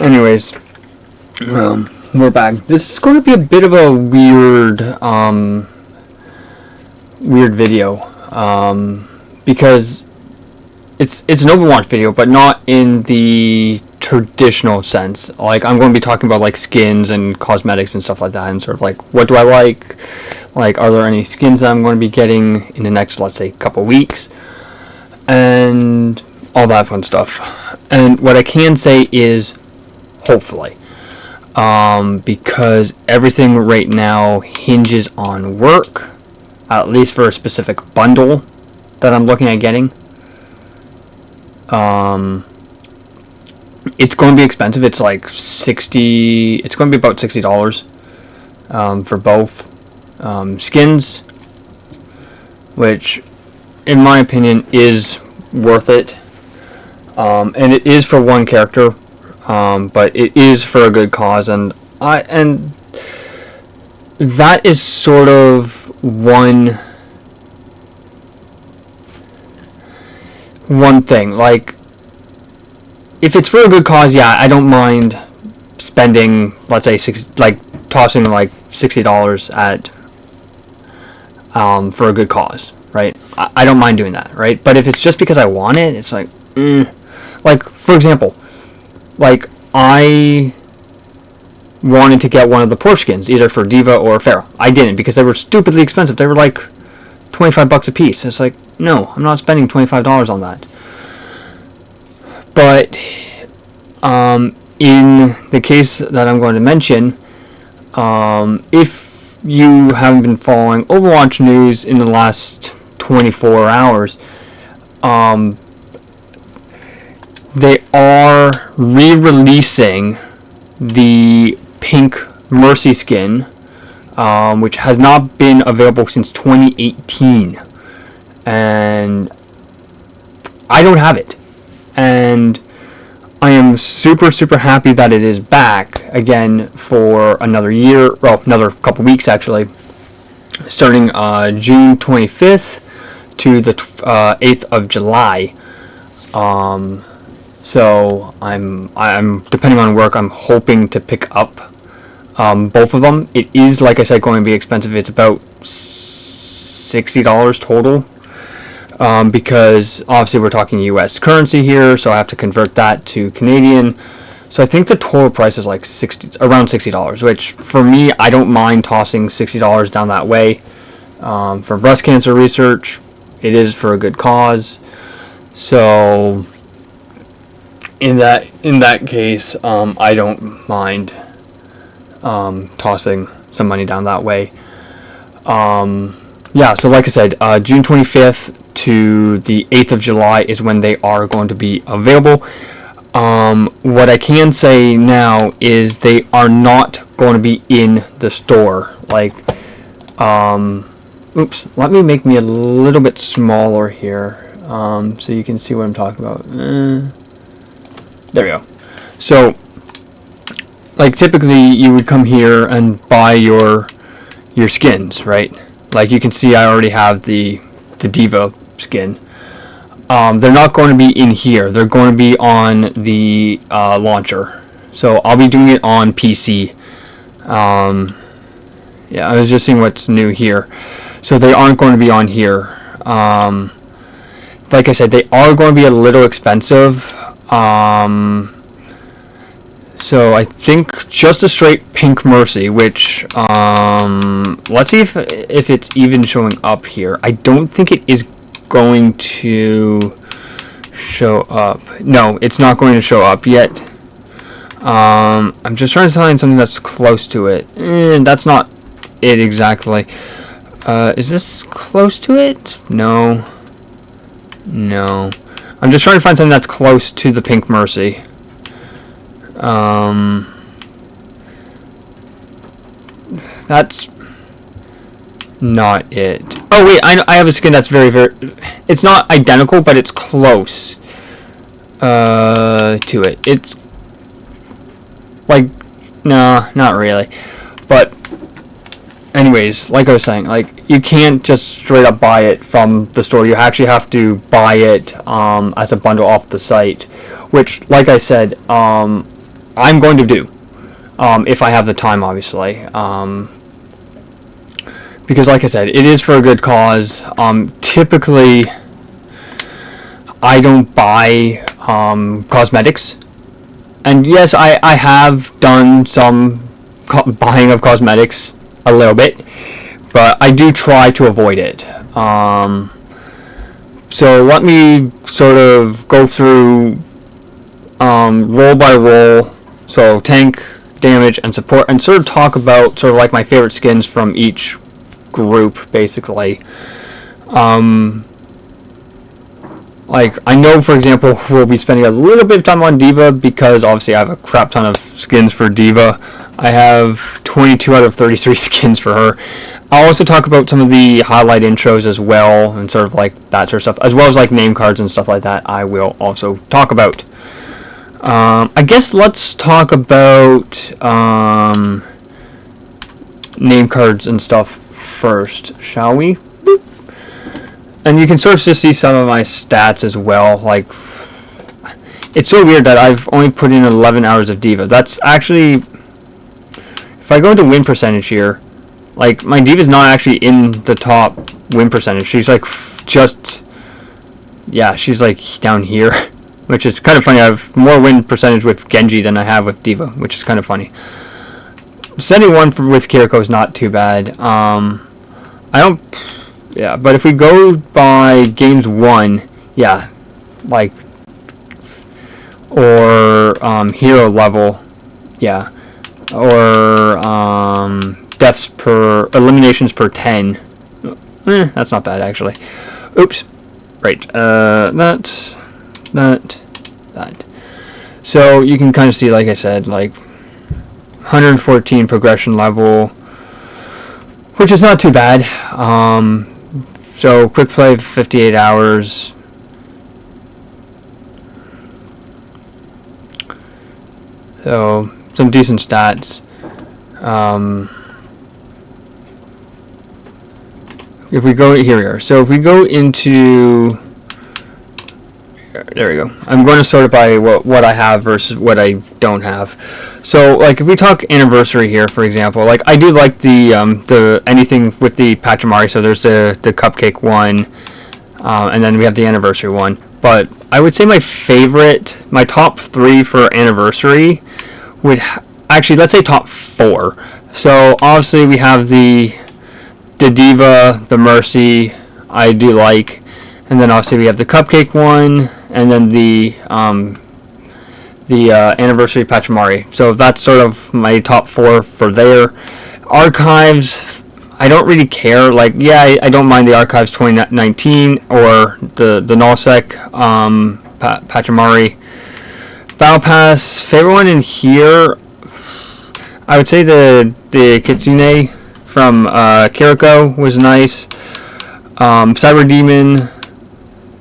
Anyways, we're back. This is going to be a bit of a weird video, because it's an Overwatch video, but not in the traditional sense. Like, I'm going to be talking about like skins and cosmetics and stuff like that, and sort of like, what do I like? Like, are there any skins that I'm going to be getting in the next, let's say, couple weeks, and all that fun stuff. And what I can say is, hopefully, because everything right now hinges on work, at least for a specific bundle that I'm looking at getting. It's going to be expensive. It's like $60. It's going to be about $60 for both skins, which, in my opinion, is worth it. And it is for one character, but it is for a good cause, and that is sort of one thing. Like, if it's for a good cause, yeah, I don't mind spending, let's say, tossing like $60 at for a good cause, right? I don't mind doing that, right? But if it's just because I want it, it's like, like, for example, like, I wanted to get one of the Porsche skins, either for Diva or Pharah. I didn't, because they were stupidly expensive. They were like $25 a piece. It's like, no, I'm not spending $25 on that. But in the case that I'm going to mention, if you haven't been following Overwatch news in the last 24 hours, they are re-releasing the Pink Mercy skin, which has not been available since 2018, and I don't have it, and I am super happy that it is back again for another year, well, another couple weeks actually, starting June 25th to the 8th of July. So I'm depending on work, I'm hoping to pick up both of them. It is, like I said, going to be expensive. It's about $60 total, because obviously we're talking US currency here, so I have to convert that to Canadian. So I think the total price is like around $60, which for me, I don't mind tossing $60 down that way. For breast cancer research, it is for a good cause. So in that case, I don't mind tossing some money down that way. Yeah, so like I said, June 25th to the 8th of July is when they are going to be available. What I can say now is they are not going to be in the store. Like, oops, let me make me a little bit smaller here, so you can see what I'm talking about. There we go. So, like, typically you would come here and buy your skins, right? Like, you can see I already have the Diva skin. They're not going to be in here. They're going to be on the launcher. So I'll be doing it on PC. Yeah, I was just seeing what's new here. So they aren't going to be on here. Like I said, they are going to be a little expensive. So I think just a straight Pink Mercy, which, let's see if it's even showing up here. I don't think it is going to show up. No, it's not going to show up yet. I'm just trying to find something that's close to it. That's not it exactly. Is this close to it? No. I'm just trying to find something that's close to the Pink Mercy. That's not it. Oh wait, I have a skin that's very, it's not identical, but it's close to it. It's like, no, not really. But anyways, like I was saying, like, you can't just straight up buy it from the store. You actually have to buy it as a bundle off the site, which, like I said, I'm going to do, if I have the time, obviously. Because like I said, it is for a good cause. Typically, I don't buy cosmetics. And yes, I have done some buying of cosmetics a little bit, but I do try to avoid it. So let me sort of go through roll by roll, so tank, damage, and support, and sort of talk about sort of like my favorite skins from each group, basically. Like, I know, for example, we'll be spending a little bit of time on D.Va because obviously I have a crap ton of skins for D.Va. I have 22 out of 33 skins for her. I'll also talk about some of the highlight intros as well, and sort of like that sort of stuff, as well as like name cards and stuff like that. I will also talk about. I guess let's talk about name cards and stuff first, shall we? And you can sort of just see some of my stats as well. Like, it's so weird that I've only put in 11 hours of D.Va. That's actually, if I go into win percentage here, like, my D.Va's not actually in the top win percentage. She's like just, yeah, she's like down here, which is kind of funny. I have more win percentage with Genji than I have with D.Va, which is kind of funny. 71 with Kiriko is not too bad. I don't. Yeah, but if we go by games won, yeah, like, or hero level, yeah, or deaths per, eliminations per 10, that's not bad actually. Oops, right, that. So you can kind of see, like I said, like 114 progression level, which is not too bad. So quick play 58 hours. So some decent stats. If we go, here we are. So if we go into, there we go. I'm going to sort it by what I have versus what I don't have. So like if we talk anniversary here, for example, like I do like the anything with the Pachamari. So there's the cupcake one, and then we have the anniversary one. But I would say my favorite, my top 3 for anniversary would actually, let's say top 4. So obviously we have the D.Va, the Mercy, I do like, and then obviously we have the cupcake one, and then the anniversary Pachamari. So that's sort of my top 4 for there. Archives, I don't really care. Like, yeah, I don't mind the Archives 2019 or the Nullsec Pachamari. Battle Pass, favorite one in here, I would say the Kitsune from Kiriko was nice. Cyber Demon,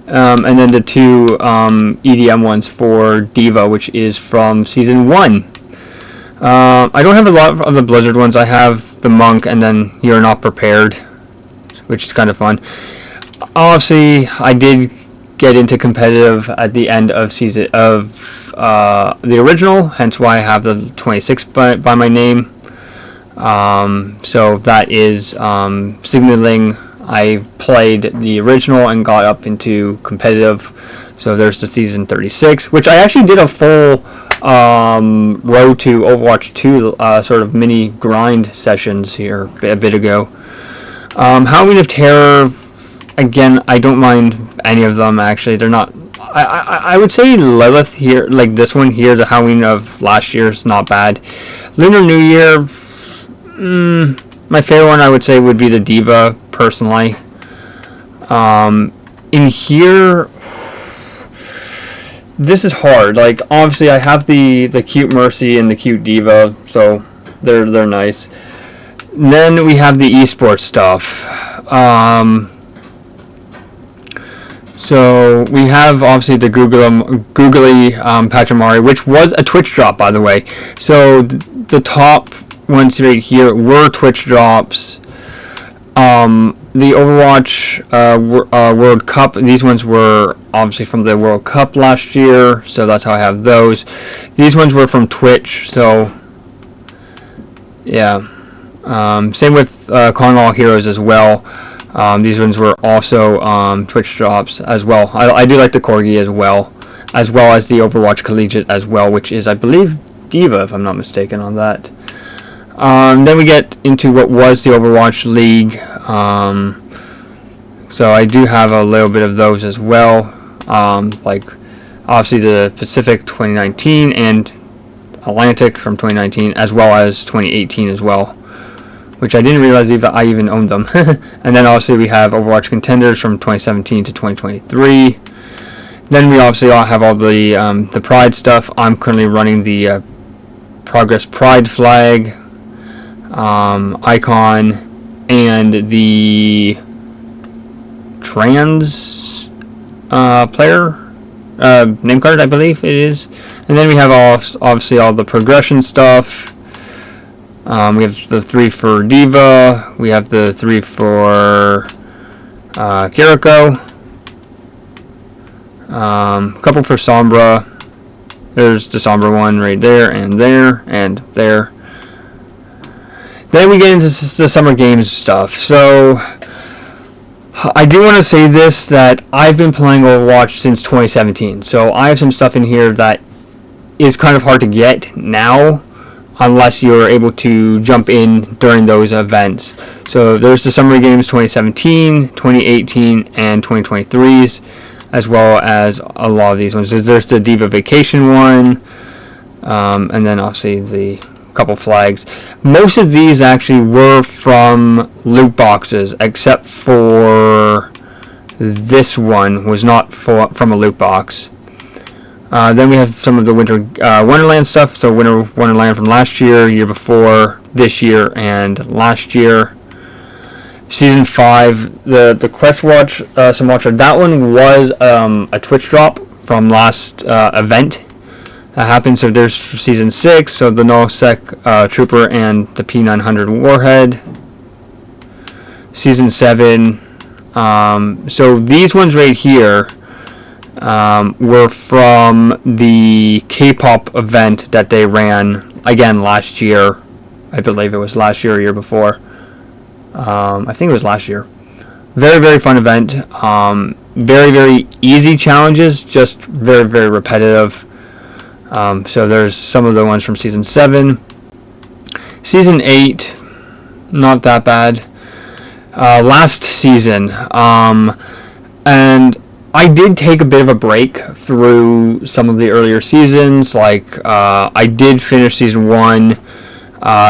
and then the 2 EDM ones for D.Va, which is from Season 1. I don't have a lot of the Blizzard ones. I have the Monk and then You're Not Prepared, which is kind of fun. Obviously, I did get into competitive at the end of season of the original, hence why I have the 26 by my name. So that is signaling I played the original and got up into competitive. So there's the season 36, which I actually did a full road to Overwatch 2 sort of mini grind sessions here a bit ago. Halloween of Terror, again, I don't mind any of them actually. They're not. I would say Lilith here, like this one here, the Halloween of last year is not bad. Lunar New Year, my favorite one I would say would be the D.Va, personally. In here, this is hard. Like, obviously I have the cute Mercy and the cute D.Va, so they're nice. And then we have the esports stuff. So we have obviously the googly Pachamari, which was a Twitch drop, by the way. So the top ones right here were Twitch drops. the Overwatch World Cup. These ones were obviously from the World Cup last year, so that's how I have those. These ones were from Twitch, so yeah. Same with Calling All Heroes as well. These ones were also Twitch drops as well. I do like the Corgi as well as the Overwatch Collegiate as well, which is, I believe, Diva, if I'm not mistaken on that. Then we get into what was the Overwatch League. So I do have a little bit of those as well. Like, obviously the Pacific 2019 and Atlantic from 2019, as well as 2018 as well, which I didn't realize I even owned them. And then obviously we have Overwatch Contenders from 2017 to 2023. Then we obviously all have all the Pride stuff. I'm currently running the Progress Pride flag, icon, and the trans player name card, I believe it is. And then we have obviously all the progression stuff. We have the 3 for Diva. We have the 3 for Kiriko. A couple for Sombra. There's the Sombra one right there, and there, and there. Then we get into the Summer Games stuff. So I do want to say this, that I've been playing Overwatch since 2017. So I have some stuff in here that is kind of hard to get now, unless you're able to jump in during those events. So there's the Summer Games 2017, 2018, and 2023s, as well as a lot of these ones. There's the Diva Vacation one, and then obviously the couple flags. Most of these actually were from loot boxes, except for this one was not from a loot box. Then we have some of the Winter Wonderland stuff. So Winter Wonderland from last year, year before, this year, and last year. Season 5, the Quest Watch Sumatra, that one was a Twitch drop from last event that happened. So there's Season 6, so the Nullsec Trooper and the P900 Warhead. Season 7, so these ones right here were from the K-pop event that they ran, again, last year. I believe it was last year or year before. I think it was last year. Very, very fun event. Very, very easy challenges, just very, very repetitive. So there's some of the ones from Season 7. Season 8, not that bad. Last season, and I did take a bit of a break through some of the earlier seasons. Like, I did finish Season 1.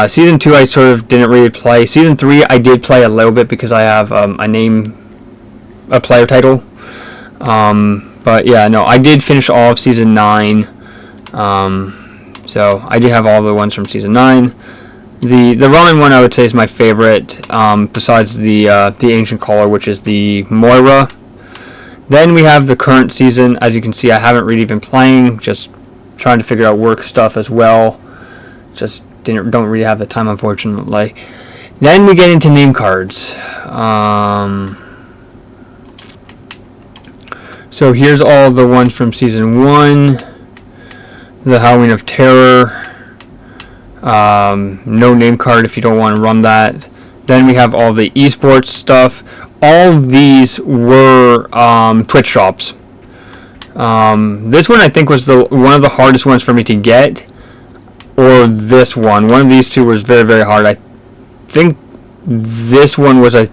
Season 2 I sort of didn't really play. Season 3 I did play a little bit because I have a player title. But yeah, no, I did finish all of Season 9. So I do have all the ones from Season 9. The ramen one I would say is my favorite, besides the Ancient Caller, which is the Moira. Then we have the current season. As you can see, I haven't really been playing, just trying to figure out work stuff as well. Just don't really have the time, unfortunately. Then we get into name cards. So here's all the ones from Season 1. The Halloween of Terror. No name card if you don't want to run that. Then we have all the esports stuff. All of these were Twitch drops. This one I think was one of the hardest ones for me to get. Or this one. One of these two was very, very hard. I think this one was, like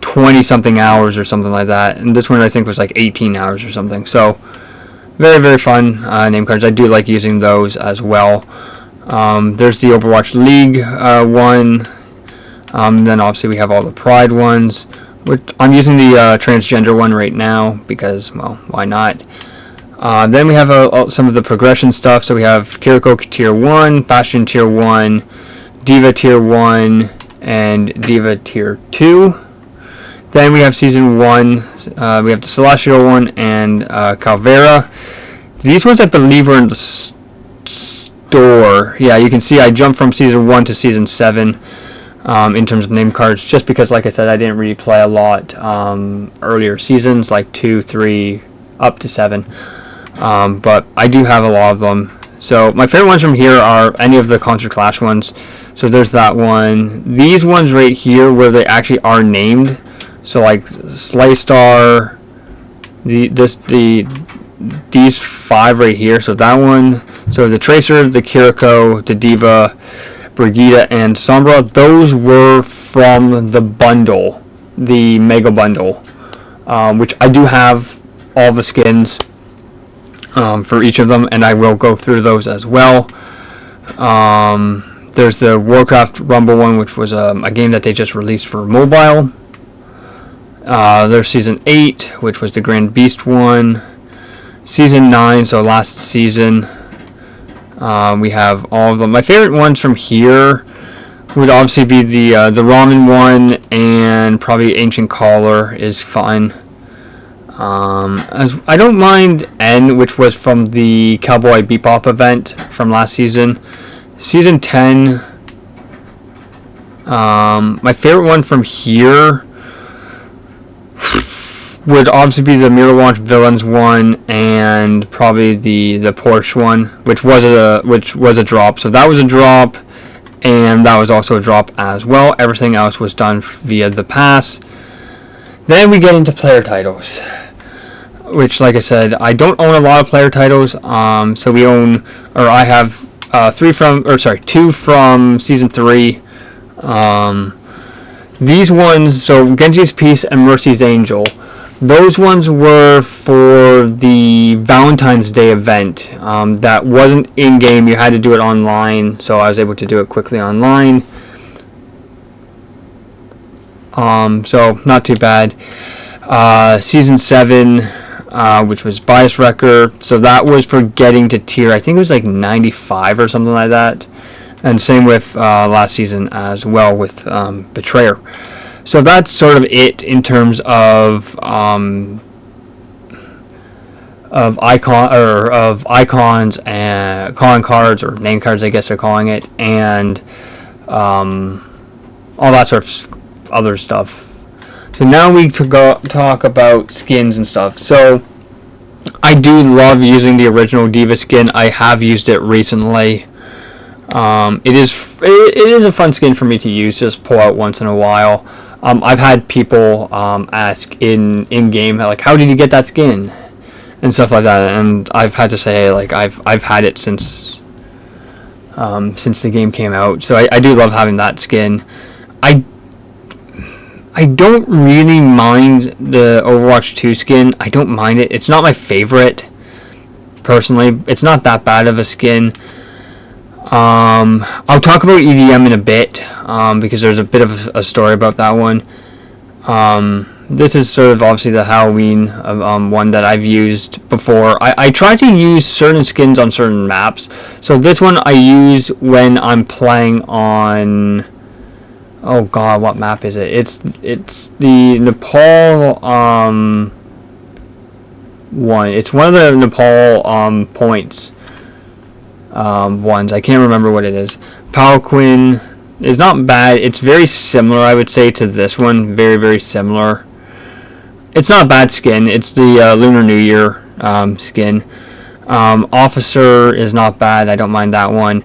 20 something hours or something like that. And this one I think was like 18 hours or something. So very, very fun name cards. I do like using those as well. There's the Overwatch League one. Then obviously we have all the Pride ones. I'm using the transgender one right now because, well, why not? Then we have some of the progression stuff. So we have Kiriko Tier 1, Bastion Tier 1, Diva Tier 1, and Diva Tier 2. Then we have Season 1. We have the Celestial one and Calvera. These ones I believe are in the store. Yeah, you can see I jumped from Season 1 to Season 7. in terms of name cards, just because, like I said, I didn't really play a lot earlier seasons, like 2, 3, up to 7. But I do have a lot of them. So my favorite ones from here are any of the Concert Clash ones. So there's that one. These ones right here where they actually are named. So like Slaystar, these 5 right here. So that one. So the Tracer, the Kiriko, the Diva, Brigitte, and Sombra. Those were from the bundle, the Mega Bundle, which I do have all the skins for each of them, and I will go through those as well. There's the Warcraft Rumble one, which was a game that they just released for mobile. There's Season 8, which was the Grand Beast one. Season 9, so last season. We have all of them. My favorite ones from here would obviously be the Ramen one, and probably Ancient Caller is fun. As I don't mind N, which was from the Cowboy Bebop event from last season. Season 10. My favorite one from here would obviously be the Mirror Launch Villains one, and probably the Porsche one, which was a drop. So that was a drop, and that was also a drop as well. Everything else was done via the pass. Then we get into player titles, which, like I said, I don't own a lot of player titles. So we own, or I have 2 from Season 3. These ones, so Genji's Peace and Mercy's Angel, those ones were for the Valentine's Day event. That wasn't in-game, you had to do it online, so I was able to do it quickly online. So not too bad. Season 7, which was Bias Wrecker, so that was for getting to tier, I think it was like 95 or something like that. And same with last season as well with Betrayer. So that's sort of it in terms of icons and calling cards, or name cards, I guess they're calling it, and all that sort of other stuff. So now we talk about skins and stuff. So I do love using the original Diva skin. I have used it recently. It is a fun skin for me to use, just pull out once in a while. I've had people ask in game, like, how did you get that skin and stuff like that, and I've had to say, like, I've had it since the game came out. So I do love having that skin. I don't really mind the Overwatch 2 skin. I don't mind it. It's not my favorite, personally. It's not that bad of a skin. I'll talk about EDM in a bit, because there's a bit of a story about that one. This is sort of obviously the Halloween one that I've used before. I try to use certain skins on certain maps. So this one I use when I'm playing on... Oh god, what map is it? It's the Nepal one. It's one of the Nepal points ones. I can't remember what it is. Palanquin is not bad. It's very similar, I would say, to this one. Very, very similar. It's not a bad skin. It's the Lunar New Year skin. Officer is not bad. I don't mind that one.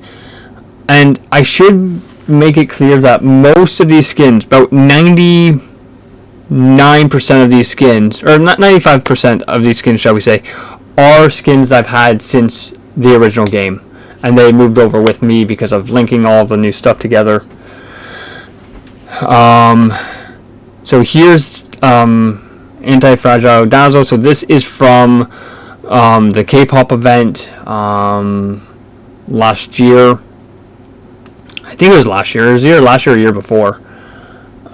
And I should make it clear that most of these skins, about 99% of these skins, or not 95% of these skins, shall we say, are skins I've had since the original game, and they moved over with me because of linking all the new stuff together. So here's Anti-Fragile Dazzle. So this is from the K-pop event last year. I think it was last year. It was either last year or year before.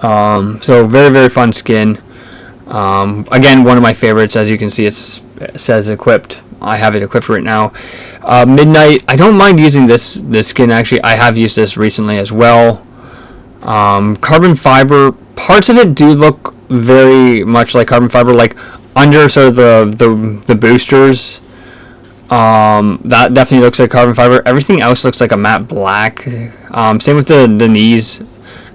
So very, very fun skin. Again, one of my favorites. As you can see, it says equipped. I have it equipped right now. Midnight. I don't mind using this skin, actually. I have used this recently as well. Carbon fiber. Parts of it do look very much like carbon fiber, like under sort of the boosters. That definitely looks like carbon fiber. Everything else looks like a matte black. Same with the knees.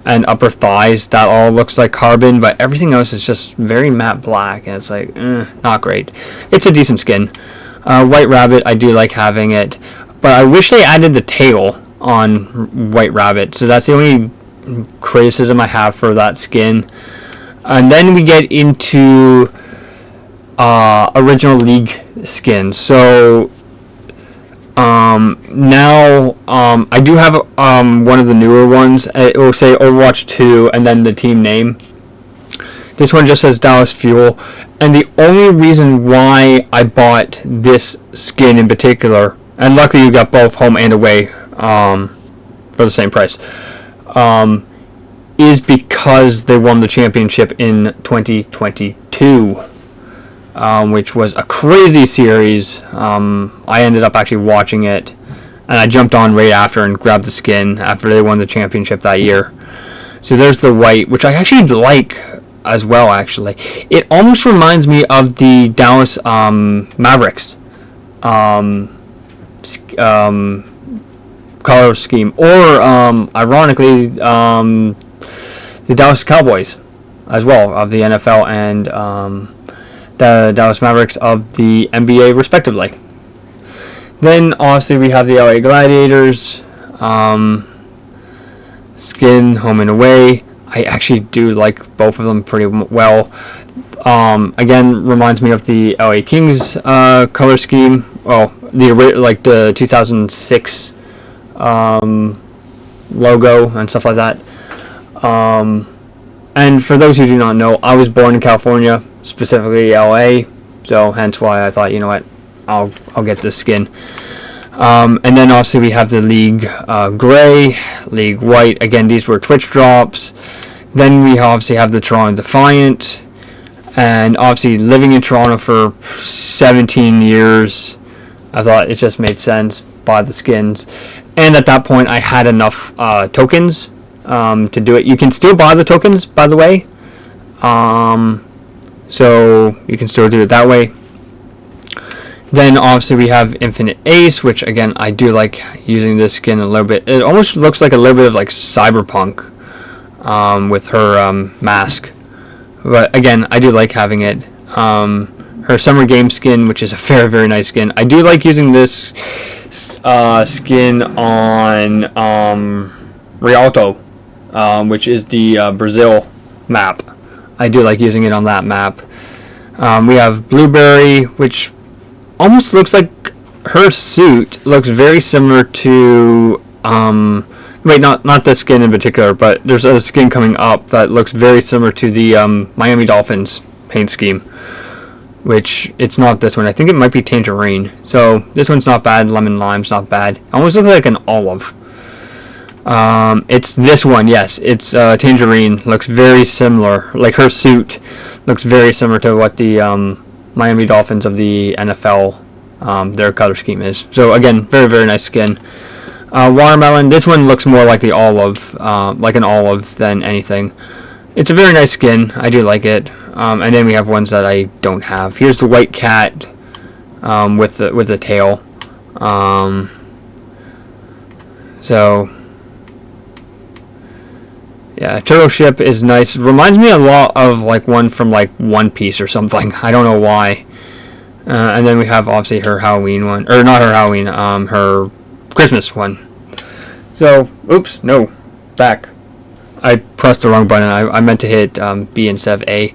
and upper thighs, that all looks like carbon, but everything else is just very matte black, and it's like, not great. It's a decent skin. White Rabbit, I do like having it, but I wish they added the tail on White Rabbit, so that's the only criticism I have for that skin. And then we get into original League skins. So now I do have one of the newer ones. It will say Overwatch 2 and then the team name. This one just says Dallas Fuel, and the only reason why I bought this skin in particular, and luckily you got both home and away for the same price, is because they won the championship in 2022, which was a crazy series. I ended up actually watching it, and I jumped on right after and grabbed the skin after they won the championship that year. So there's the white, which I actually like as well, actually. It almost reminds me of the Dallas Mavericks color scheme, or ironically the Dallas Cowboys as well, of the NFL, and the Dallas Mavericks of the NBA respectively. Then obviously we have the LA Gladiators skin, home and away. I actually do like both of them pretty well. Again, reminds me of the LA Kings color scheme. Well, the 2006 logo and stuff like that. And for those who do not know, I was born in California, specifically LA, so hence why I thought, you know what, I'll get this skin. And then obviously we have the League Gray, League White. Again, these were Twitch drops. Then we obviously have the Toronto Defiant, and obviously living in Toronto for 17 years, I thought it just made sense, buy the skins. And at that point I had enough tokens to do it. You can still buy the tokens, by the way, so you can still do it that way. Then obviously we have Infinite Ace, which again I do like using this skin a little bit. It almost looks like a little bit of like Cyberpunk with her mask, but again I do like having it. Her Summer Game skin, which is a very, very nice skin. I do like using this skin on Rialto, which is the Brazil map. I do like using it on that map. We have Blueberry, which almost looks like her suit looks very similar to wait, not this skin in particular, but there's a skin coming up that looks very similar to the Miami Dolphins paint scheme, which it's not this one. I think it might be Tangerine. So this one's not bad. Lemon Lime's not bad. Almost looks like an olive. It's this one, yes. It's Tangerine. Looks very similar. Like her suit looks very similar to what the Miami Dolphins of the NFL, their color scheme is. So again, very, very nice skin. Watermelon. This one looks more like the olive, like an olive than anything. It's a very nice skin. I do like it. And then we have ones that I don't have. Here's the White Cat with the tail. So yeah, Turtle Ship is nice. Reminds me a lot of like one from like One Piece or something. I don't know why. And then we have obviously her Halloween one, or not her Halloween, her Christmas one. So, oops, no, back. I pressed the wrong button. I meant to hit B instead of A.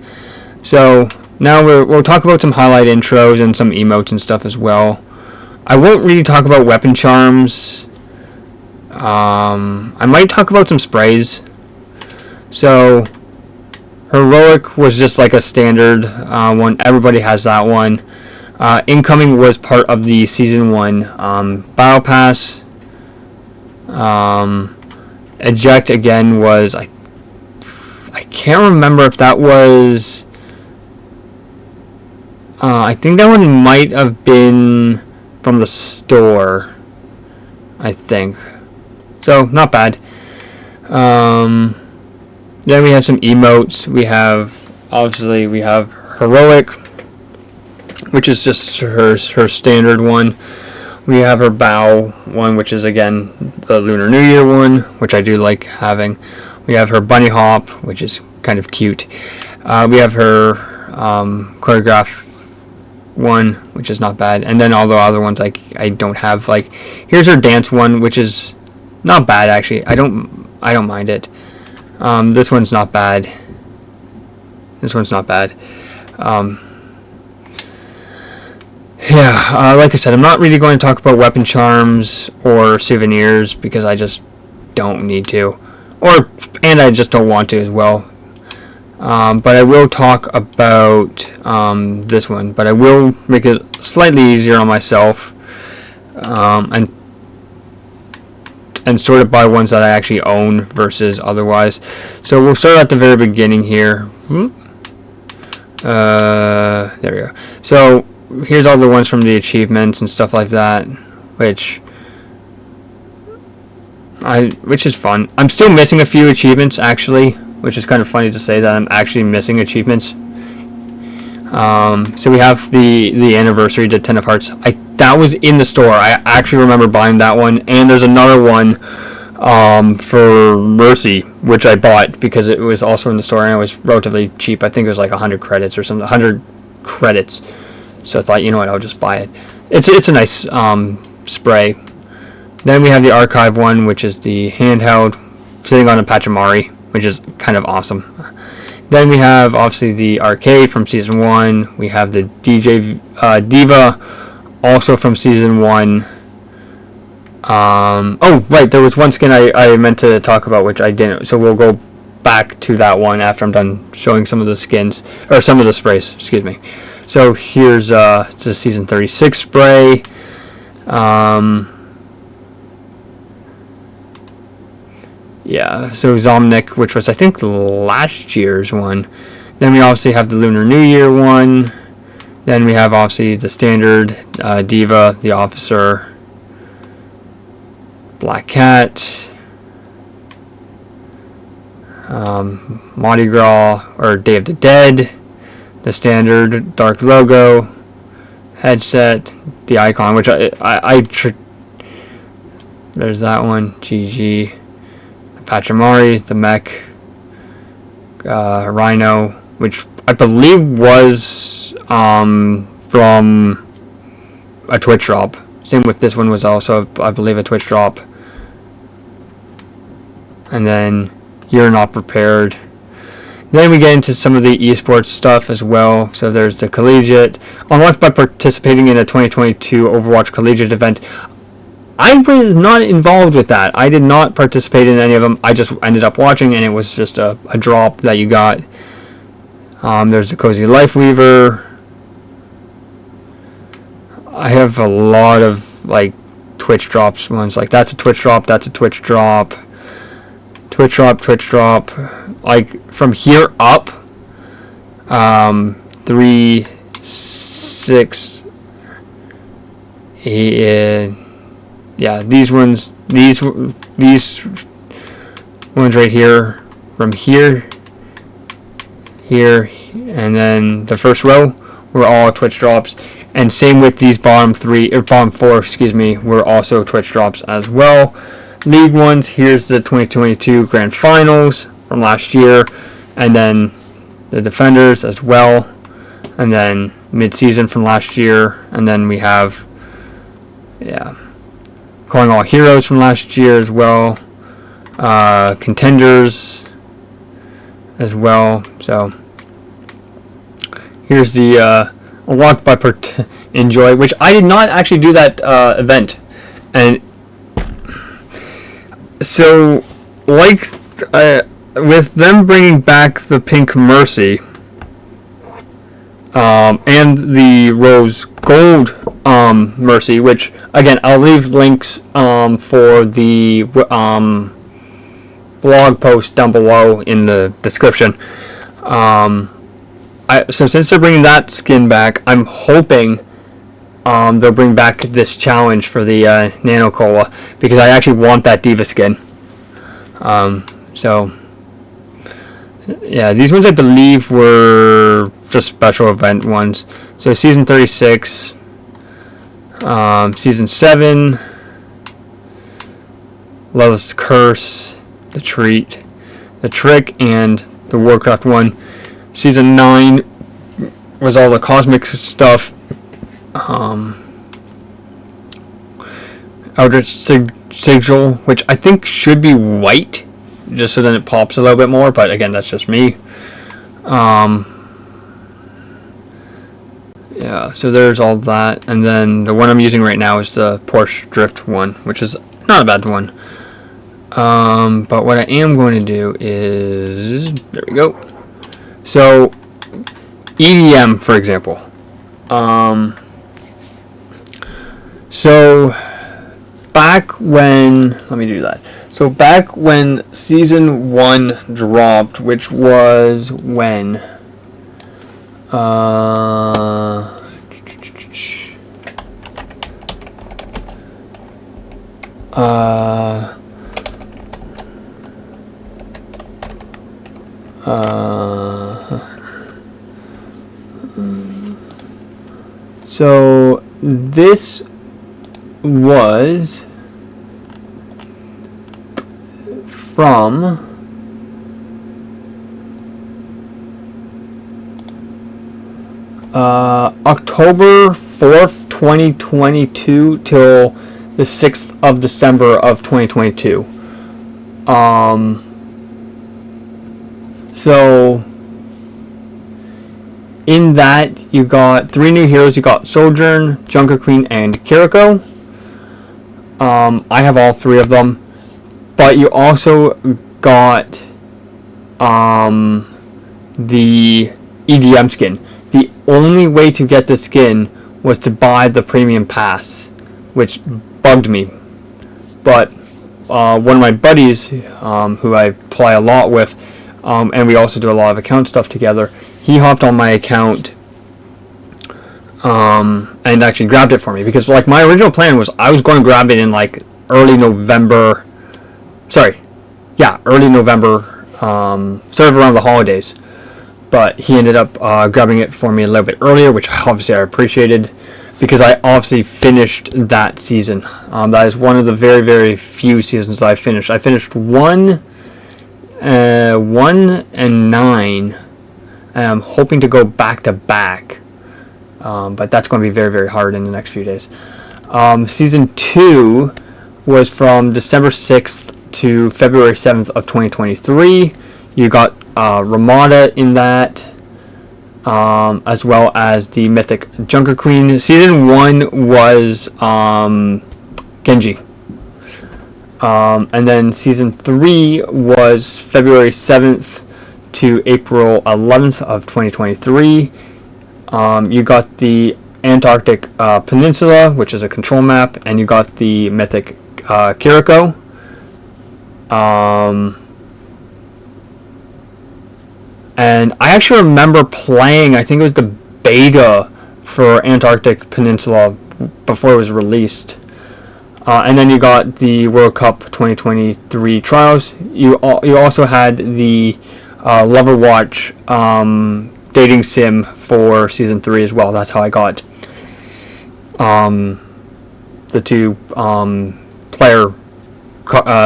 So now we'll talk about some highlight intros and some emotes and stuff as well. I won't really talk about weapon charms. I might talk about some sprays. So Heroic was just like a standard one. Everybody has that one. Incoming was part of the Season 1 Battle Pass. Eject again was, I can't remember if that was, I think that one might have been from the store, I think. So, not bad. Then we have some emotes. Obviously we have Heroic, which is just her standard one. We have her Bow one, which is again the Lunar New Year one, which I do like having. We have her bunny hop, which is kind of cute. We have her choreograph one, which is not bad, and then all the other ones I don't have. Like, here's her dance one, which is not bad actually. I don't mind it. This one's not bad. This one's not bad. Yeah, like I said, I'm not really going to talk about weapon charms or souvenirs because I just don't need to, and I just don't want to as well. But I will talk about this one, but I will make it slightly easier on myself, and sort it by ones that I actually own versus otherwise. So we'll start at the very beginning here. There we go. So here's all the ones from the achievements and stuff like that, which is fun. I'm still missing a few achievements actually, which is kind of funny to say that I'm actually missing achievements. So we have the anniversary, the 10 of Hearts. That was in the store. I actually remember buying that one, and there's another one for Mercy, which I bought because it was also in the store and it was relatively cheap. I think it was like 100 credits or something. 100 credits. So I thought, you know what, I'll just buy it. It's a nice spray. Then we have the archive one, which is the handheld, sitting on a Pachamari, which is kind of awesome. Then we have obviously the arcade from season 1. We have the DJ Diva, also from season 1. Oh right, there was one skin I meant to talk about which I didn't, so we'll go back to that one after I'm done showing some of the skins, or some of the sprays, excuse me. So here's it's a season 36 spray. Yeah, so Zomnic, which was I think last year's one. Then we obviously have the Lunar New Year one. Then we have obviously the standard Diva, the Officer, Black Cat, Mardi Gras or Day of the Dead, the standard dark logo, headset, the icon, which there's that one, GG, Pachamari, the mech, Rhino, which I believe was from a Twitch drop. Same with this one, was also, I believe, a Twitch drop. And then You're Not Prepared. Then we get into some of the esports stuff as well. So there's the collegiate. Unlocked by participating in a 2022 Overwatch collegiate event. I was not involved with that. I did not participate in any of them. I just ended up watching, and it was just a drop that you got. There's the Cozy Life Weaver. I have a lot of like Twitch drops ones. Like that's a Twitch drop. That's a Twitch drop. Twitch drop. Twitch drop. Like from here up. 3, 6. Yeah, these ones. These ones right here. From here. Here, and then the first row were all Twitch drops. And same with these bottom 4, excuse me, were also Twitch drops as well. League ones, here's the 2022 Grand Finals from last year, and then the Defenders as well, and then mid-season from last year, and then we have, Calling All Heroes from last year as well, Contenders as well. So here's the Unlocked by Enjoy, which I did not actually do that event, and so like with them bringing back the Pink Mercy and the Rose Gold Mercy, which again I'll leave links for the blog post down below in the description. So since they're bringing that skin back, I'm hoping they'll bring back this challenge for the Nano Cola, because I actually want that Diva skin. So yeah, these ones I believe were just special event ones. So season 36, season 7, Love's Curse, The Treat, the Trick and the Warcraft one. Season 9 was all the cosmic stuff. Outer Sigil, which I think should be white, just so then it pops a little bit more, but again, that's just me. Yeah, so there's all that, and then the one I'm using right now is the Porsche Drift one, which is not a bad one. But what I am going to do is, there we go. So, EDM, for example. So, back when, let me do that. So, back when Season 1 dropped, which was when? So this was from October 4th, 2022 till the 6th of December of 2022. So in that you got 3 new heroes. You got Sojourn, Junker Queen, and Kiriko. I have all 3 of them, but you also got the EDM skin. The only way to get the skin was to buy the premium pass, which bugged me. But one of my buddies, who I play a lot with, and we also do a lot of account stuff together, he hopped on my account and actually grabbed it for me, because like my original plan was I was going to grab it in like early November, sort of around the holidays. But he ended up grabbing it for me a little bit earlier, which obviously I appreciated, because I obviously finished that season. That is one of the very, very few seasons I finished. I finished 1 and 9. I'm hoping to go back to back, but that's going to be very, very hard in the next few days. Season 2 was from December 6th to February 7th of 2023. You got Ramada in that, as well as the Mythic Junker Queen. Season 1 was Genji. And then Season 3 was February 7th to April 11th of 2023. You got the Antarctic Peninsula, which is a control map, and you got the Mythic Kiriko. And I actually remember playing, I think it was the beta for Antarctic Peninsula before it was released. And then you got the World Cup 2023 trials. You also had the Overwatch dating sim for Season 3 as well. That's how I got the 2 player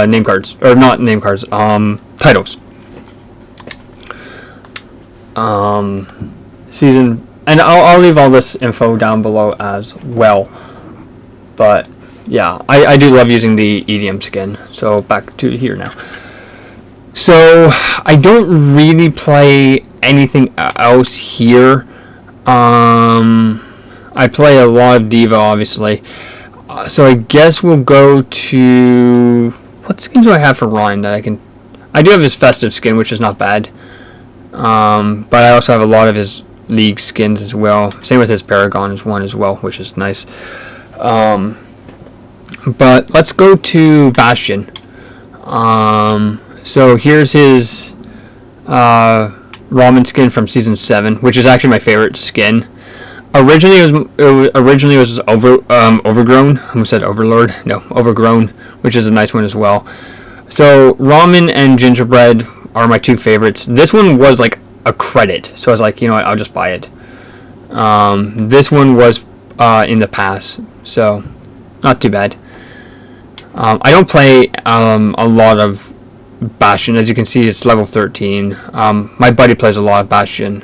name cards. Or not name cards, titles. Season, and I'll leave all this info down below as well. But yeah, I do love using the EDM skin. So back to here now. So I don't really play anything else here. I play a lot of Diva, obviously. So I guess we'll go to, what skins do I have for Ryan that I can? I do have his festive skin, which is not bad. But I also have a lot of his league skins as well. Same with his Paragon one as well, which is nice. But let's go to Bastion. So here's his Ramen skin from Season 7, which is actually my favorite skin. Originally it was Overgrown. I almost said Overlord. No, Overgrown, which is a nice one as well. So Ramen and Gingerbread are my 2 favorites. This one was like a credit, so I was like, you know what, I'll just buy it. This one was in the pass, so not too bad. I don't play a lot of Bastion. As you can see, it's level 13. My buddy plays a lot of Bastion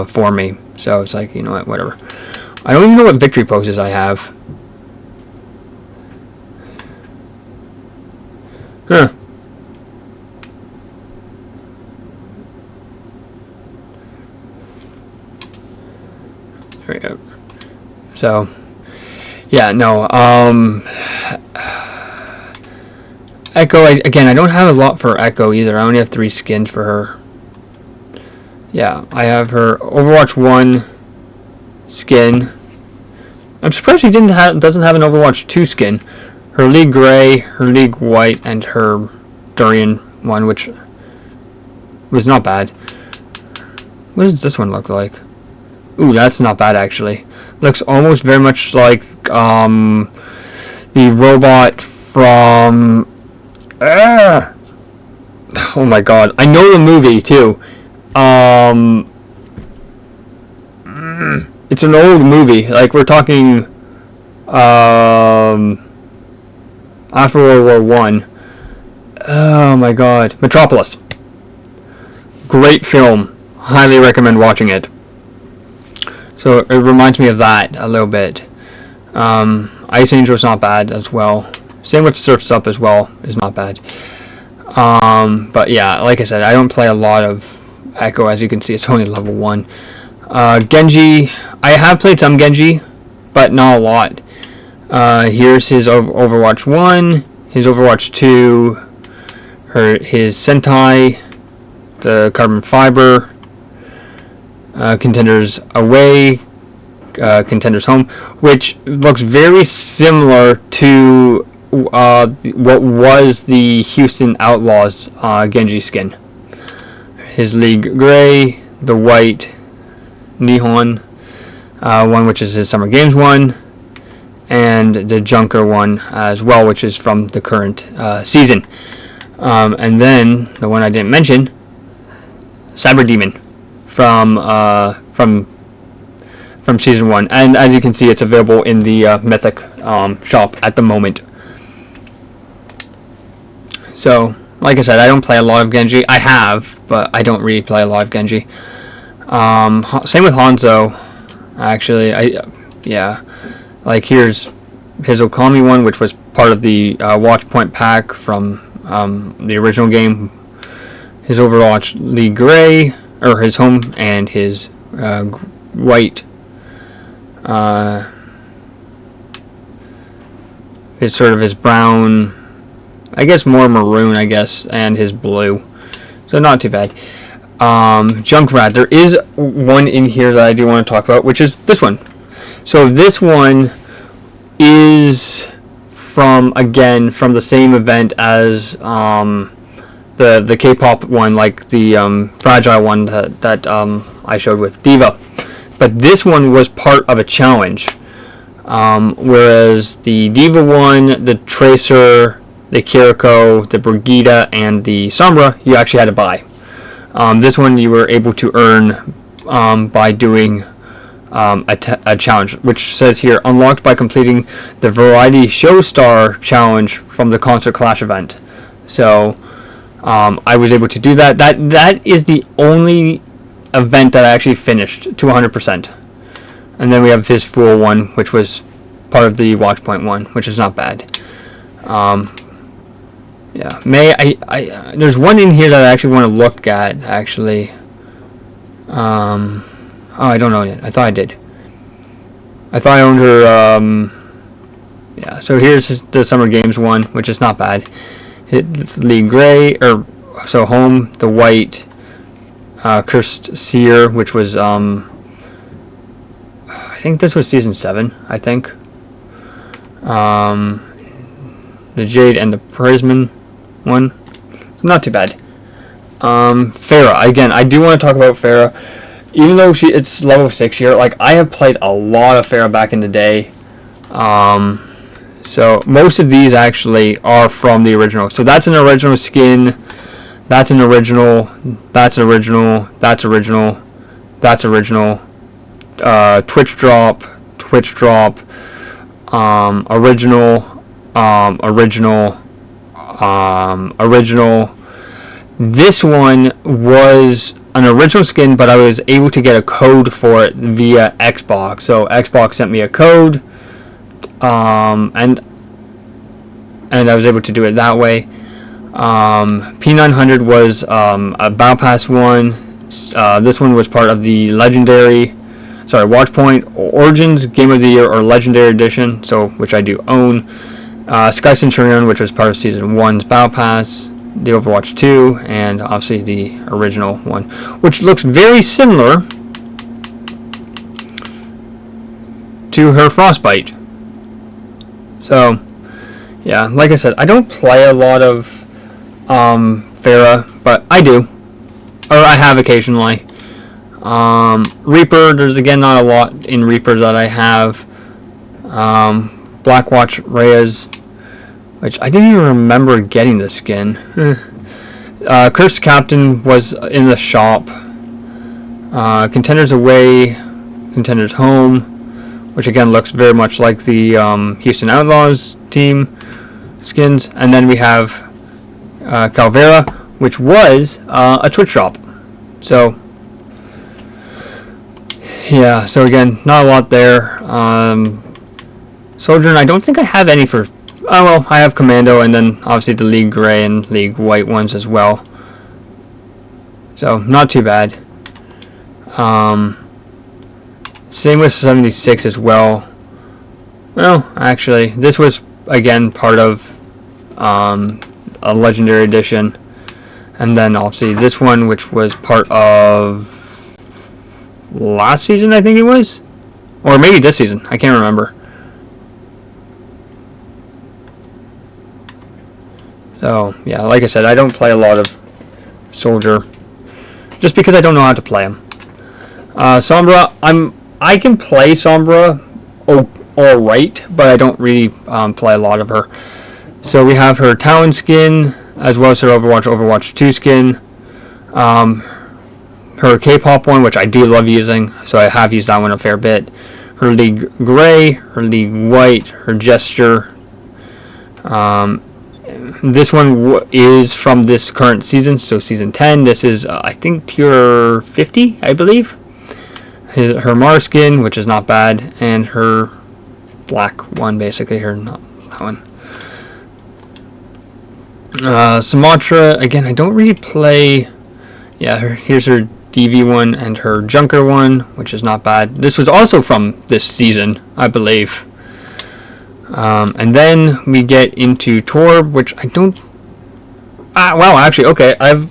for me, so it's like, you know what, whatever. I don't even know what victory poses I have. Huh. There we go. So, yeah, no, Echo, again, I don't have a lot for Echo either. I only have 3 skins for her. Yeah, I have her Overwatch 1 skin. I'm surprised she doesn't have an Overwatch 2 skin. Her League Gray, her League White, and her Durian one, which was not bad. What does this one look like? Ooh, that's not bad actually. Looks almost very much like the robot from... Oh my god, I know the movie too. It's an old movie. Like, we're talking after World War One. Oh my god, Metropolis. Great film. Highly recommend watching it. So it reminds me of that a little bit. Ice Angel's not bad as well. Same with Surf's Up as well, is not bad. But yeah, like I said, I don't play a lot of Echo. As you can see, it's only level 1. Genji, I have played some Genji, but not a lot. Here's his Overwatch 1, his Overwatch 2, his Sentai, the Carbon Fiber, Contenders Away, Contenders Home, which looks very similar to what was the Houston Outlaws Genji skin. His League Gray, the White, Nihon one, which is his Summer Games one, and the Junker one as well, which is from the current season. And then the one I didn't mention, Cyber Demon from season 1, and as you can see, it's available in the Mythic shop at the moment. So, like I said, I don't play a lot of Genji. I have, but I don't really play a lot of Genji. Same with Hanzo. Actually, yeah. Like, here's his Okami one, which was part of the Watch Point pack from the original game. His Overwatch League Gray, or his home, and his white. His sort of his brown, I guess more maroon, I guess, and his blue. So not too bad. Junkrat, there is one in here that I do want to talk about, which is this one. So this one is from the same event as the K-pop one, like the Fragile one that I showed with Diva. But this one was part of a challenge, whereas the Diva one, the Tracer, the Kiriko, the Brigida, and the Sombra, you actually had to buy. This one you were able to earn by doing a challenge, which says here, unlocked by completing the Variety Show Star challenge from the Concert Clash event. So I was able to do that. That is the only event that I actually finished to 100%. And then we have his Fool one, which was part of the Watchpoint one, which is not bad. Yeah, there's one in here that I actually want to look at, actually. Oh, I don't know yet. I thought I did. I thought I owned her, yeah, so here's the Summer Games one, which is not bad. It's League Gray, so home, the white, Cursed Seer, which was, I think this was season 7, I think. The Jade and the Prisman one. Not too bad. Farah, again, I do want to talk about Farah. Even though it's level 6 here, like, I have played a lot of Farah back in the day. So most of these actually are from the original. So that's an original skin. That's an original. That's original. That's original. That's original. Twitch drop. Original. Original. original. This one was an original skin, but I was able to get a code for it via Xbox. So Xbox sent me a code, and I was able to do it that way. P900 was a Battle Pass one. This one was part of the Watchpoint Origins Game of the Year or Legendary Edition, so which I do own. Sky Centurion, which was part of Season 1's Battle Pass, the Overwatch 2, and obviously the original one, which looks very similar to her Frostbite. So, yeah, like I said, I don't play a lot of Pharah, but I do, or I have occasionally. Reaper, there's again not a lot in Reaper that I have. Blackwatch Reyes, which I didn't even remember getting the skin. Cursed Captain was in the shop. Contenders Away, Contenders Home, which again looks very much like the Houston Outlaws team skins. And then we have Calvera, which was a Twitch shop. So, yeah, so again, not a lot there. Soldier, I don't think I have any for... Oh, well, I have Commando, and then obviously the League Grey and League White ones as well. So, not too bad. Same with 76 as well. Well, actually, this was, again, part of a Legendary Edition. And then, obviously, this one, which was part of last season, I think it was? Or maybe this season, I can't remember. So, yeah, like I said, I don't play a lot of Soldier, just because I don't know how to play him. Sombra, I can play Sombra alright, but I don't really play a lot of her. So we have her Talon skin, as well as her Overwatch 2 skin. Her K-pop one, which I do love using, so I have used that one a fair bit. Her League Grey, her League White, her Gesture. This one is from this current season, so Season 10. This is, I think, Tier 50, I believe. Her Mars skin, which is not bad, and her black one, basically, that one. Sumatra, again, I don't really play... Yeah, here's her DV one and her Junker one, which is not bad. This was also from this season, I believe. And then we get into Torb, which I don't... wow, actually, okay, I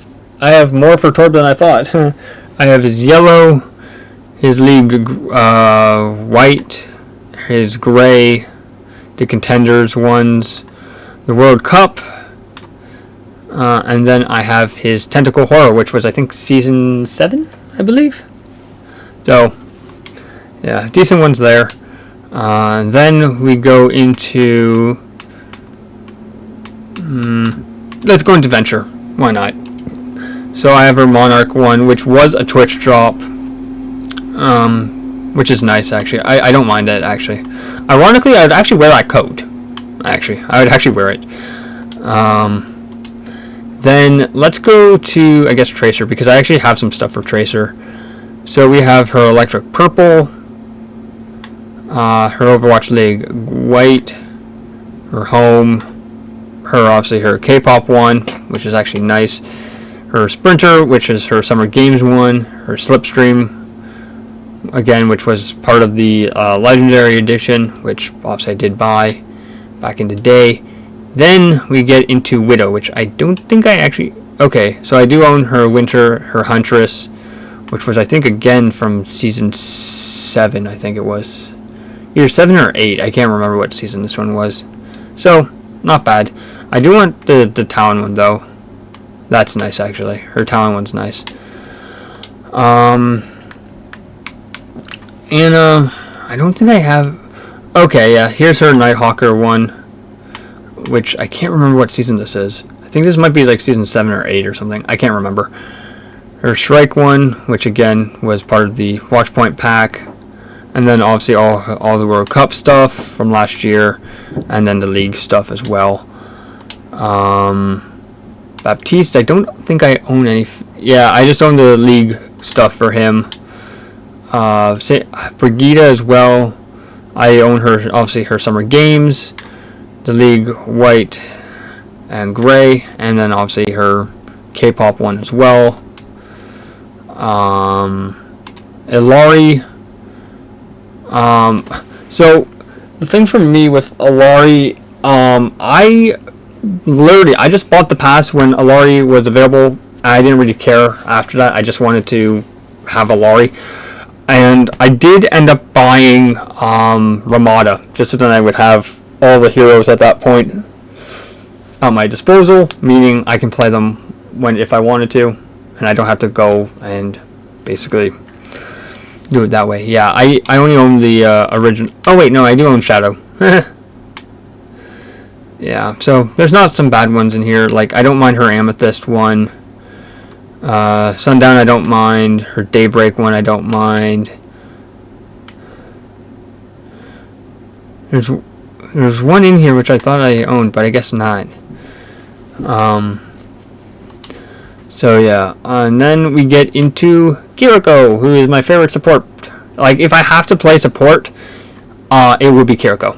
have more for Torb than I thought. I have his yellow, his League White, his Grey, the Contenders ones, the World Cup, and then I have his Tentacle Horror, which was, I think, Season 7, I believe. So, yeah, decent ones there. Then we go into... let's go into Venture. Why not? So I have her Monarch one, which was a Twitch drop. Which is nice, actually. I don't mind it, actually. Ironically, I would actually wear that coat. Actually, I would actually wear it. Then let's go to, I guess, Tracer, because I actually have some stuff for Tracer. So we have her Electric Purple, her Overwatch League White, her Home, obviously her K-pop one, which is actually nice, her Sprinter, which is her Summer Games one, her Slipstream, again, which was part of the Legendary Edition, which obviously I did buy back in the day. Then we get into Widow, which I don't think I actually... Okay, so I do own her Winter, her Huntress, which was, I think, again from Season 7, I think it was. Either 7 or 8, I can't remember what season this one was. So, not bad. I do want the Talon one, though. That's nice, actually. Her Talon one's nice. Anna, I don't think I have... Okay, yeah, here's her Nighthawker one, which I can't remember what season this is. I think this might be like Season 7 or 8 or something. I can't remember. Her Shrike one, which again was part of the Watchpoint pack. And then obviously all the World Cup stuff from last year. And then the League stuff as well. Baptiste, I don't think I own any. Yeah, I just own the league stuff for him. Brigida as well. I own her, obviously, her summer games, the league white and gray, and then obviously her K-pop one as well. Ilari. So the thing for me with Ilari, I just bought the pass when Ilari was available. I didn't really care after that. I just wanted to have Ilari. And I did end up buying Ramada, just so that I would have all the heroes at that point at my disposal, meaning I can play them if I wanted to, and I don't have to go and basically do it that way. Yeah, I only own the original. Oh wait, no, I do own Shadow. Yeah, so there's not some bad ones in here. Like, I don't mind her Amethyst one. Sundown I don't mind. Her Daybreak one I don't mind. There's one in here which I thought I owned, but I guess not. So yeah, and then we get into Kiriko, who is my favorite support. Like, if I have to play support, it would be Kiriko.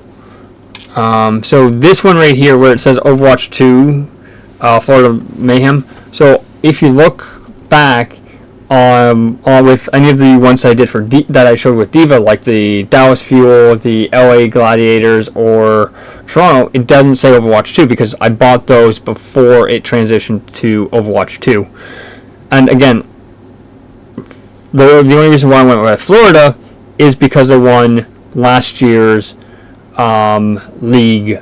So this one right here where it says Overwatch 2, Florida Mayhem. So if you look back with any of the ones I did for that I showed with Diva, like the Dallas Fuel, the LA Gladiators, or Toronto, it doesn't say Overwatch 2 because I bought those before it transitioned to Overwatch 2. And again, the only reason why I went with Florida is because they won last year's league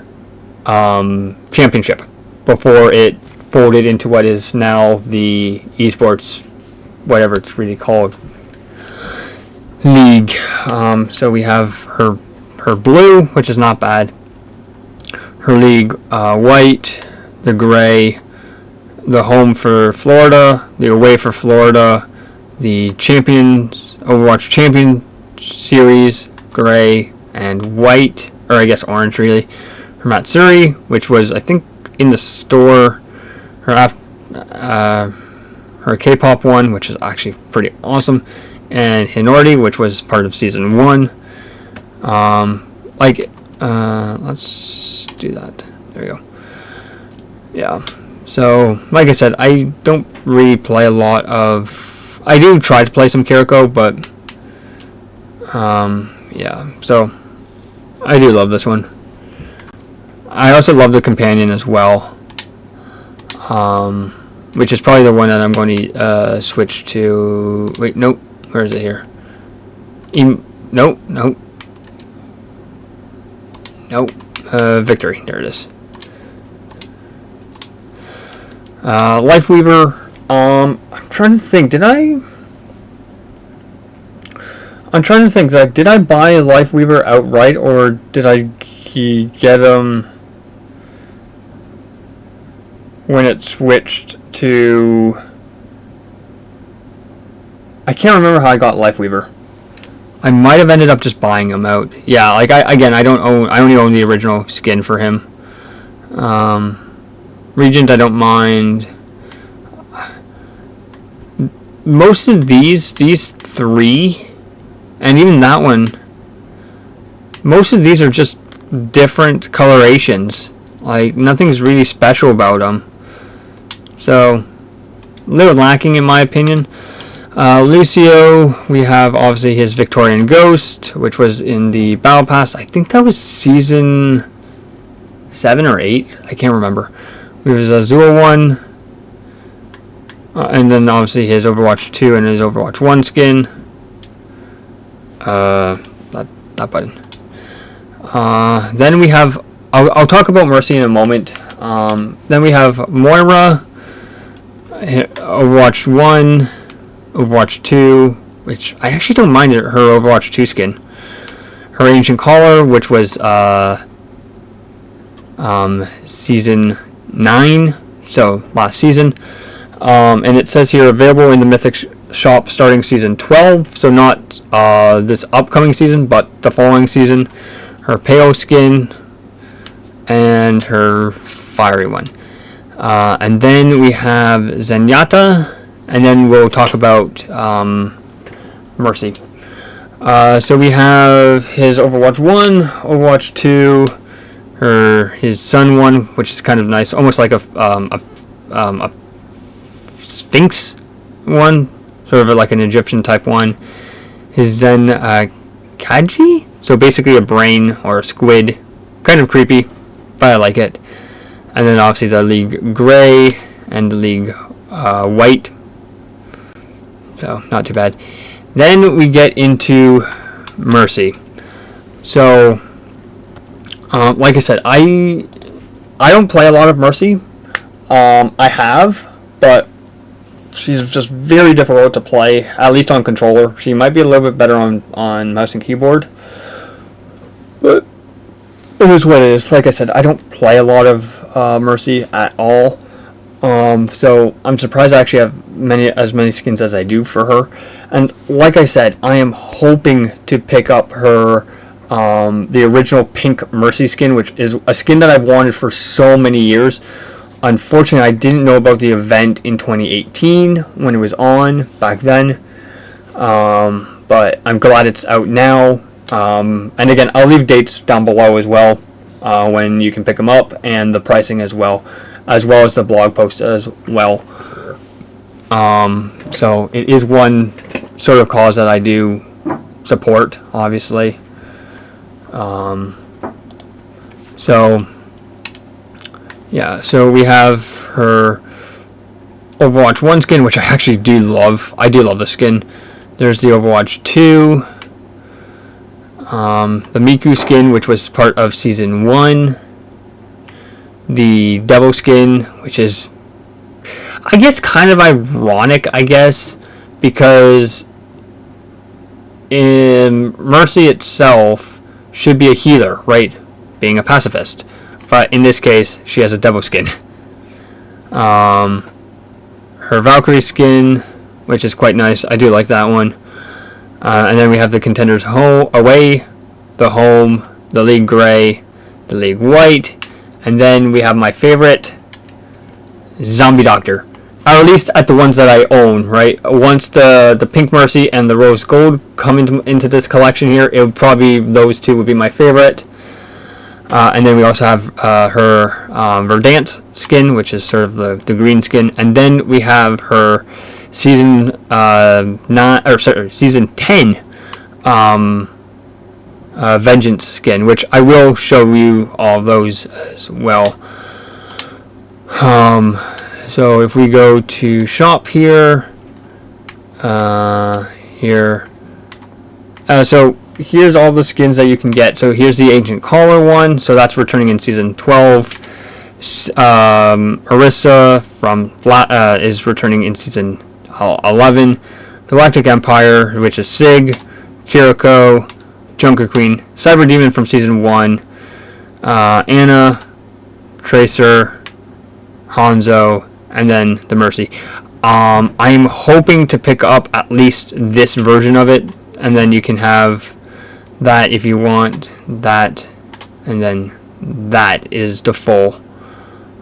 championship before it folded into what is now the esports, whatever it's really called, league. So we have her blue, which is not bad. Her league white, the gray, the home for Florida, the away for Florida, the Overwatch Champion Series, gray and white, or I guess orange really. Her Matsuri, which was, I think, in the store. Her K-pop one, which is actually pretty awesome. And Hinori, which was part of season 1. Let's do that. There we go. Yeah. So, like I said, I don't really play a lot of... I do try to play some Kiriko, but... yeah. So, I do love this one. I also love the companion as well. Which is probably the one that I'm going to switch to... Wait, nope. Where is it here? Nope. Victory. There it is. Lifeweaver. I'm trying to think. Did I buy Lifeweaver outright, or did I get them when it switched to... I can't remember how I got Lifeweaver. I might have ended up just buying him out. Yeah, like I only own the original skin for him. Regent I don't mind. Most of these 3, and even that one, most of these are just different colorations. Like, nothing's really special about them. So, a little lacking in my opinion. Lucio, we have obviously his Victorian Ghost, which was in the Battle Pass. I think that was season 7 or 8. I can't remember. There's a Azul one. And then obviously his Overwatch 2 and his Overwatch 1 skin. That button. Then we have... I'll talk about Mercy in a moment. Then we have Moira, Overwatch 1, Overwatch 2, which I actually don't mind her Overwatch 2 skin. Her Ancient Caller, which was season 9, so last season. And it says here available in the Mythic shop starting season 12, so not this upcoming season, but the following season. Her Pale skin and her Fiery one. And then we have Zenyatta, and then we'll talk about Mercy. So we have his Overwatch 1, Overwatch 2, his Sun 1, which is kind of nice, almost like a Sphinx one, sort of like an Egyptian type one. His Zen Kaji, so basically a brain or a squid, kind of creepy, but I like it. And then obviously the League Gray and the League White, so not too bad. Then we get into Mercy. So, like I said, I don't play a lot of Mercy. I have, but she's just very difficult to play, at least on controller. She might be a little bit better on mouse and keyboard, but it is what it is. Like I said, I don't play a lot of Mercy at all. So I'm surprised I actually have as many skins as I do for her. And like I said, I am hoping to pick up her the original pink Mercy skin, which is a skin that I've wanted for so many years. Unfortunately, I didn't know about the event in 2018 when it was on back then. But I'm glad it's out now. And again, I'll leave dates down below as well, when you can pick them up, and the pricing as well as the blog post as well. So it is one sort of cause that I do support, obviously. So yeah, so we have her Overwatch 1 skin, which I actually do love. I do love the skin. There's the Overwatch 2. The Miku skin, which was part of Season 1. The Devil skin, which is, I guess, kind of ironic, because in Mercy itself should be a healer, right? Being a pacifist. But in this case, she has a Devil skin. Her Valkyrie skin, which is quite nice. I do like that one. And then we have the Contenders Away, the Home, the League Gray, the League White, and then we have my favorite, Zombie Doctor. Or at least at the ones that I own, right? Once the Pink Mercy and the Rose Gold come into this collection here, it would probably, those two would be my favorite. And then we also have her Verdant skin, which is sort of the green skin. And then we have her season 10 Vengeance skin, which I will show you all those as well. So if we go to shop here, so here's all the skins that you can get. So here's the Ancient Caller one, so that's returning in Season 12. Orisa from is returning in Season 11. Galactic Empire, which is Sig, Kiriko, Junker Queen, Cyber Demon from Season 1, Anna, Tracer, Hanzo, and then the Mercy. I'm hoping to pick up at least this version of it, and then you can have that if you want that, and then that is the full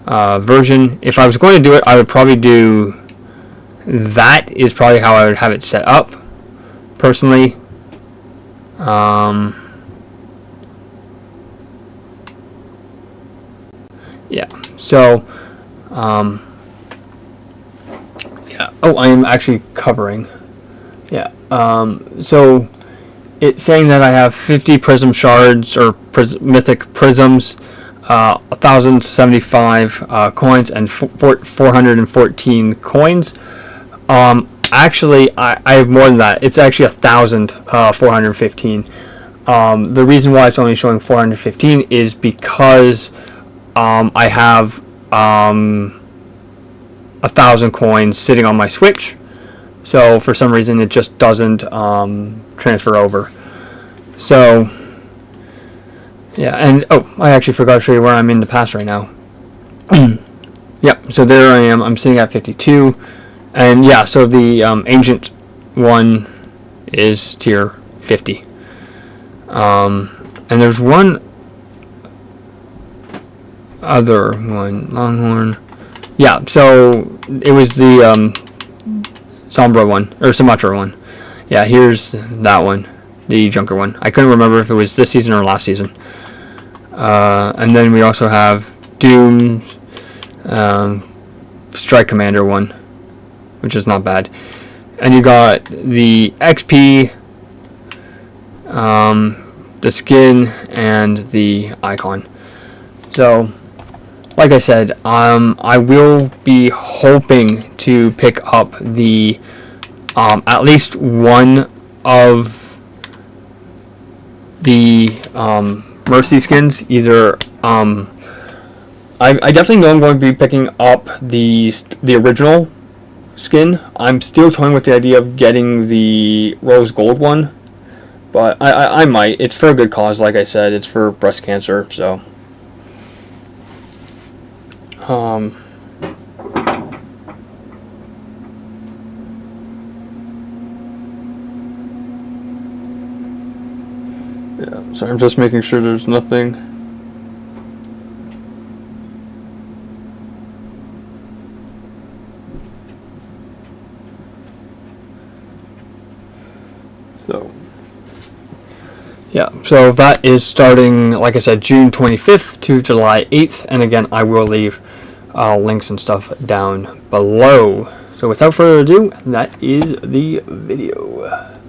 version. If I was going to do it, I would probably do that is probably how I would have it set up personally. Yeah, so yeah, oh, I am actually covering, yeah, so it's saying that I have 50 prism shards or mythic prisms, 1,075 coins, and 414 coins. Actually, I have more than that. It's actually 1,415. The reason why it's only showing 415 is because I have 1,000 coins sitting on my Switch. So for some reason it just doesn't transfer over. So yeah, and oh, I actually forgot to show you where I'm in the past right now. Yep, so there I am. I'm sitting at 52. And yeah, so the ancient one is tier 50. And there's one other one, Longhorn. Yeah, so it was the Sombra one, or Sumatra one. Yeah, here's that one, the Junker one. I couldn't remember if it was this season or last season. And then we also have Doom Strike Commander one, which is not bad. And you got the XP, the skin, and the icon. So, like I said, I will be hoping to pick up the at least one of the Mercy skins. Either I definitely know I'm going to be picking up the original skin. I'm still toying with the idea of getting the rose gold one, but I might. It's for a good cause, like I said. It's for breast cancer, so. Yeah, so I'm just making sure there's nothing. So, yeah, so that is starting, like I said, June 25th to July 8th, and again, I will leave links and stuff down below. So without further ado, that is the video.